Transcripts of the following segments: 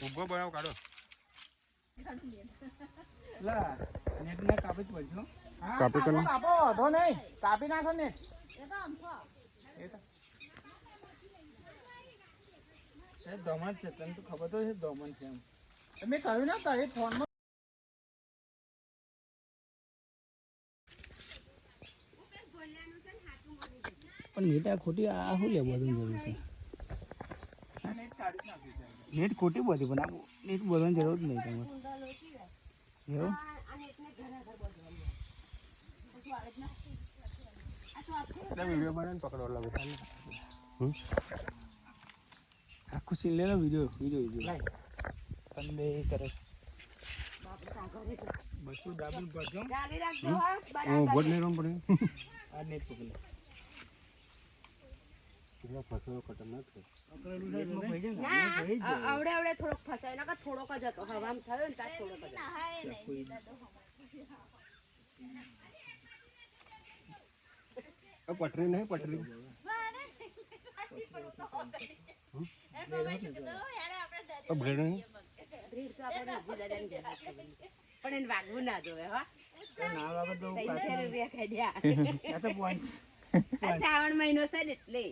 ઉભો બનાવ કાઢો લા નેટ ને કાપી જ પડજો. હા કાપી કરો. કાપો વાંધો નહીં, કાપી નાખો નેટ. સાહેબ દમણ છે, તને તો ખબર તો છે દમણ છે એમ. મેં કહ્યું ને કહે ફોનમાં. પણ નેટ આ ખોટી આ શું લેવું જરૂર છે? નેટ ખોટી બધી પણ આ નેટ બોલવાની જરૂર જ નહીં તમારે. એવું વિડીયો બનાવીને પકડો લાગે આખું સીન લે વિડીયો તમે બે કરે બધું ડાબલ પડજો. ભોટ નહીં રમ પડે આ નેટ પકડી કેટલો ફસલો ખતરનાક છે આવડે થોડોક ફસાય નકર થોડોક જ હતો હવામ થયો ને તાર થોડોક જ પટરી નહીં પટરી બ્રેડ નહીં પણ એને વાગવું ના જોવે હા ના વાગે તો 300 રૂપિયા ખાઈ આ તો પોઈન્ટ દે શ્રાવણ મહિનો છે ને એટલે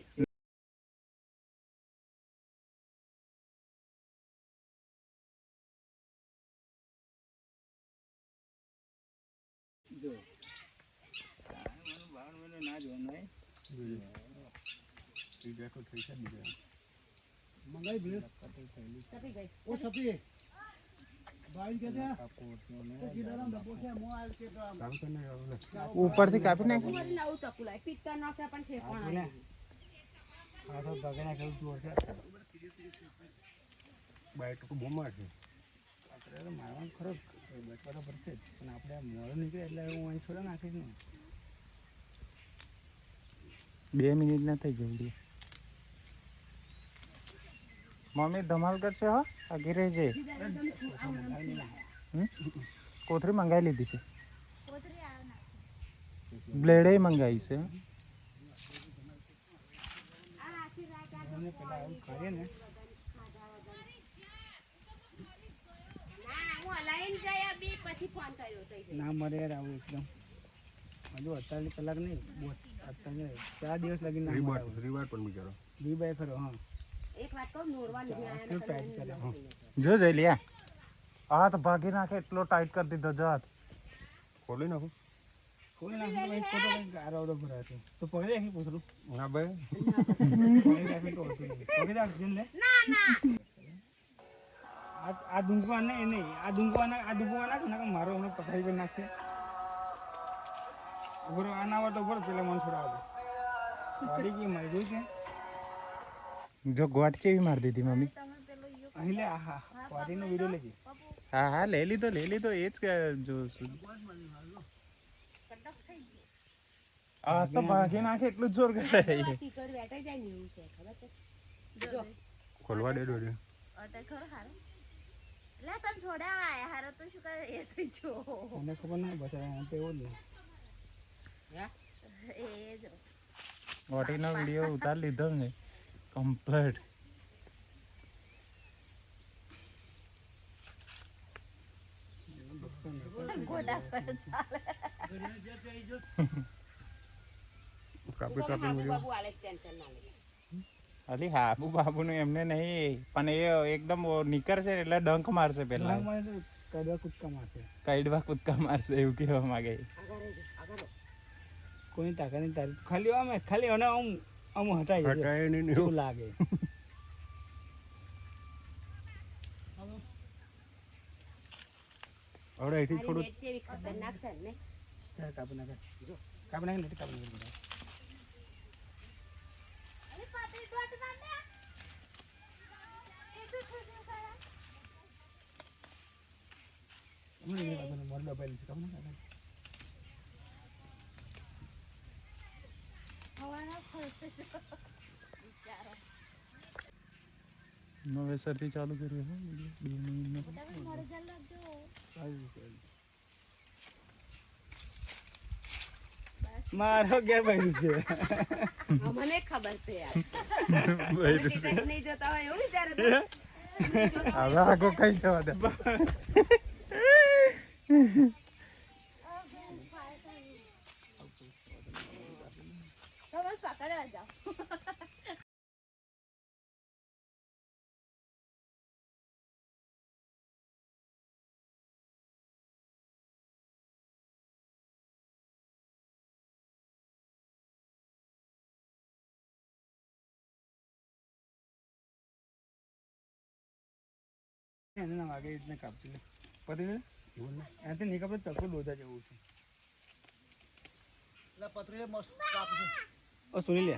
જો બાર મહિને ના જોવાનું બેઠો થઈ છે બીજા મંગાઈ ભીડ સપી ગઈ ઓ સપી બાઈ કે દે કીડારામ ડબો છે મો આલ કે ઉપરથી કાપી નાખ મારી નવું ચકુલાય પિત્તર નો છે પણ ઠેકોણ આ તો બગના કેવું જોર છે બાઈટ તો બહુ માર છે આપણે તો મારવાનું ખરો બચવા તો પડશે જ પણ આપણે મોડો નીકળે એટલે હું અહીં છોડા નાખીશ ને 2 મિનિટ ના થઈ જલ્દી મમ્મી ધમાલ કરશે હો આગી રહી છે કોથરી મંગાવી લીધી છે બ્લેડે મંગાવી છે કરીએ ને ના મરે યાર આવું એકદમ હજુ 48 કલાક નહીં અત્યારે 4 દિવસ લગી ના રીવાર પણ બિચારો રીબાય ખરો હા એક વાત કહું નોરવા નહીં આયા જો જઈ લ્યા હાથ ભાગી નાખે એટલો ટાઈટ કરી દીધો જો હાથ ખોલી નાખો ખોલી નાખો ભાઈ ફોટો ગારાવડો ભરાય છે તો પકડી રાખી પૂછરું ના ભાઈ પકડી રાખી તો હતું નહીં પકડી રાખજે ને ના ના આ ડુંગવા નહીં આ ડુંગવા નાખ ને મારો હમણાં પકડી કરી નાખશે ઉભરો આ ના તો ઉભરો પેલા મન છોડાવ વાડી ગઈ મારી જોઈ છે જો ગોટ કેવી મારી દીધી મમ્મી અહીં લે હા વાડીનો વિડિયો લેજે હા લઈ લીધો એ જ જો આ તો ભાગી નાખે એટલું જોર કરે ટીકર બેઠા જાય ને એવું છે ખબર છે જો ખોલવા દે દોડે અટે ખરો હારો લે તને છોડાવા આયા હારો તો શું કરે એ તો જો મને ખબર નહીં બસ આ તો એવું જ ને એ જો વાડીનો વિડિયો ઉતાર લીધો ને કમ્પ્લીટ ગોડા પર કાપી ચાલે વિડીયો બાબુ આલે ટેન્શન ના લે અલી હાબુ બાબુનું એમને નહીં પણ એ એકદમ નીકળશે એટલે ડંખ મારશે પેલા કઈડવા કૂદકા મારશે એવું કહેવા માંગે કોઈ તાકા નહીં તારી ખાલી અને આમ હટાય નહીં એવું લાગે હવે અહીંથી થોડું નેટ જેવી ખતરનાક છે ને કાપી નાખે જો કાપી નાખે નથી કાપી નાખે અરે પાટી ડોટ મારને એ તો ખોજો સારા મને એ બાબને મોરલો પહેલી છે કાપી નાખે હવાના ખોલશે વિચારો નવેસરથી ચાલુ કર્યું છે 2 મિનિટનો તમે મોરે જલ લાગજો મારો કે ભાઈ છે મને ખબર છે યાર ભાઈ ટિકટ નહીં જોતા હોય એવું વિચારે તો હવે આગો કઈ જવા દે તમે પકડવા જાઓ એને ના વાગે એટલે કાપી લે પતી ગયું એનાથી નહીં કાપે ચક્કુ લોધા જેવું છે ઓ સુની લે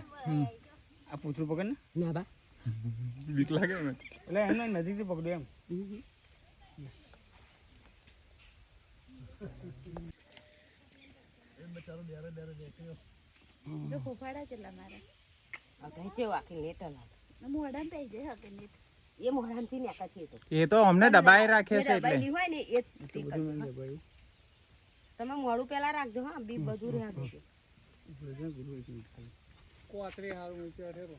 આ પૂછડું પકડ ને ના બા બીક લાગે ને એટલે એમને નજીકથી પકડ્યું એમ જો ફોફાડા કેટલા મારા આ કહે છે વાકે લેટ લાગે મોઢામાં પઈ જાય હકે નેટ એ મોઢામાંથી નાખા છે તો એ તો અમને દબાઈ રાખે છે એટલે દબાયેલી હોય ને એ તે બધું કરજો. મને દબાયું તમે મોડું પેલા રાખજો હા બી બધું રહેવા દેજો કોતરી હારું મૂક્યો ઠેરો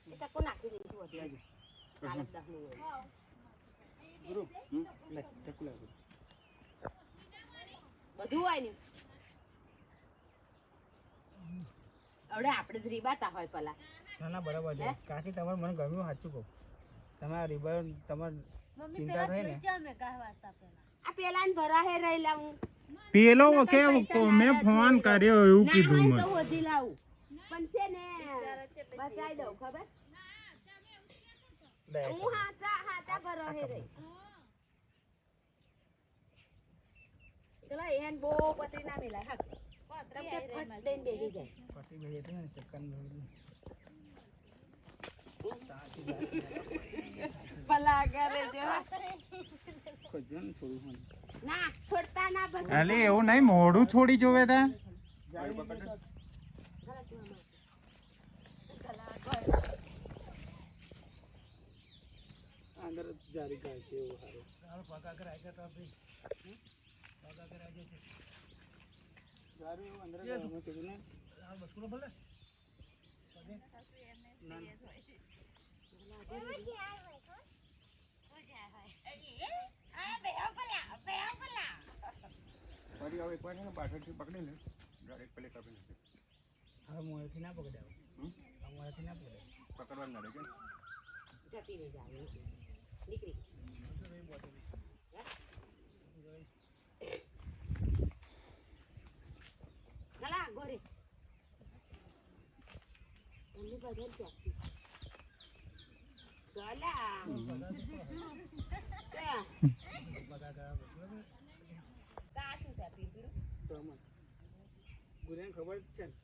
એ ચક્કુ નાખી દઈશું વધુ હજુ કાલે જ દાખલું હોય ગુરુ લે ચક્કુ લે બધું હોય ને હવે આપણે જ રીબાતા હોય પેલા ના ના બરાબર છે કાકી તમારે મને ગમ્યું સાચું કહું તમે આ રિબર તમારે ચિંતા થઈ ને આ પેલા ને ભરા હે રહેલા હું પેલો કે મેં ફોન કર્યો એવું કીધું ના મને હોય તો હોધી લાવું પણ છે ને બચાઈ દઉં ખબર હું હાચા ભરા હે રહી પેલા એન બહુ પતરી ના મિલાય હા પતરા કે ફટ દઈને બેસી જાય પટી ગઈ હતી ને ચક્કર ભલા કરે જો ખોજન થોડું ના છોડતા ના બસ અલે એવું નહીં મોઢું છોડી જોવે તા અંદર જારી કાય છે એવું હારું પગા કરાય કે તો ભઈ પગા કરાય છે જારી એવું અંદર મેં કીધું ને આ બસકુલો ભલે ફરી હવે એકવાર છે ને પાછળથી પકડી લે ડાયરેક્ટ પેલે કાપી નાખે હવે મોડેથી ના પકડાવ મોડેથી ના પકડાવ પકડવા ના લાગે જતી રહી જાય નીકળી ચલા ગોરે એમની બદલ ચાકતી ચલા કાશું છે પીપીડું તો મને ગુરેન ખબર જ છે ને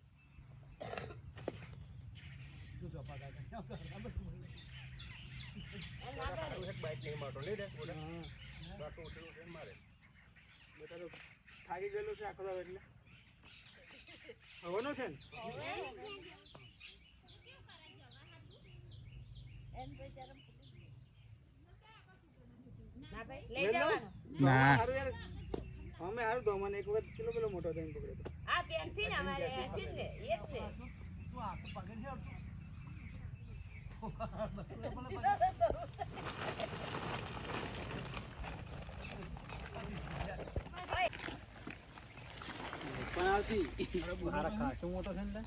શું સપા કાકા એક બાઈક નહીં મારતો નહીં રે ઓડે હા બાટો ઉઠેલું મારે બેટા તો થાકી ગયેલો છે આખો દાડો એટલે હવાનો છે ને ના ભાઈ લઈ જવાનો ના હારું યાર અમે હારું તો મને એક વખત કિલો પેલો મોટો થઈને પકડ્યો તો આ પેન થી ને અમારે એથી ને એ જ ને પણ આવતી મારા ખાસો મોટો છે ને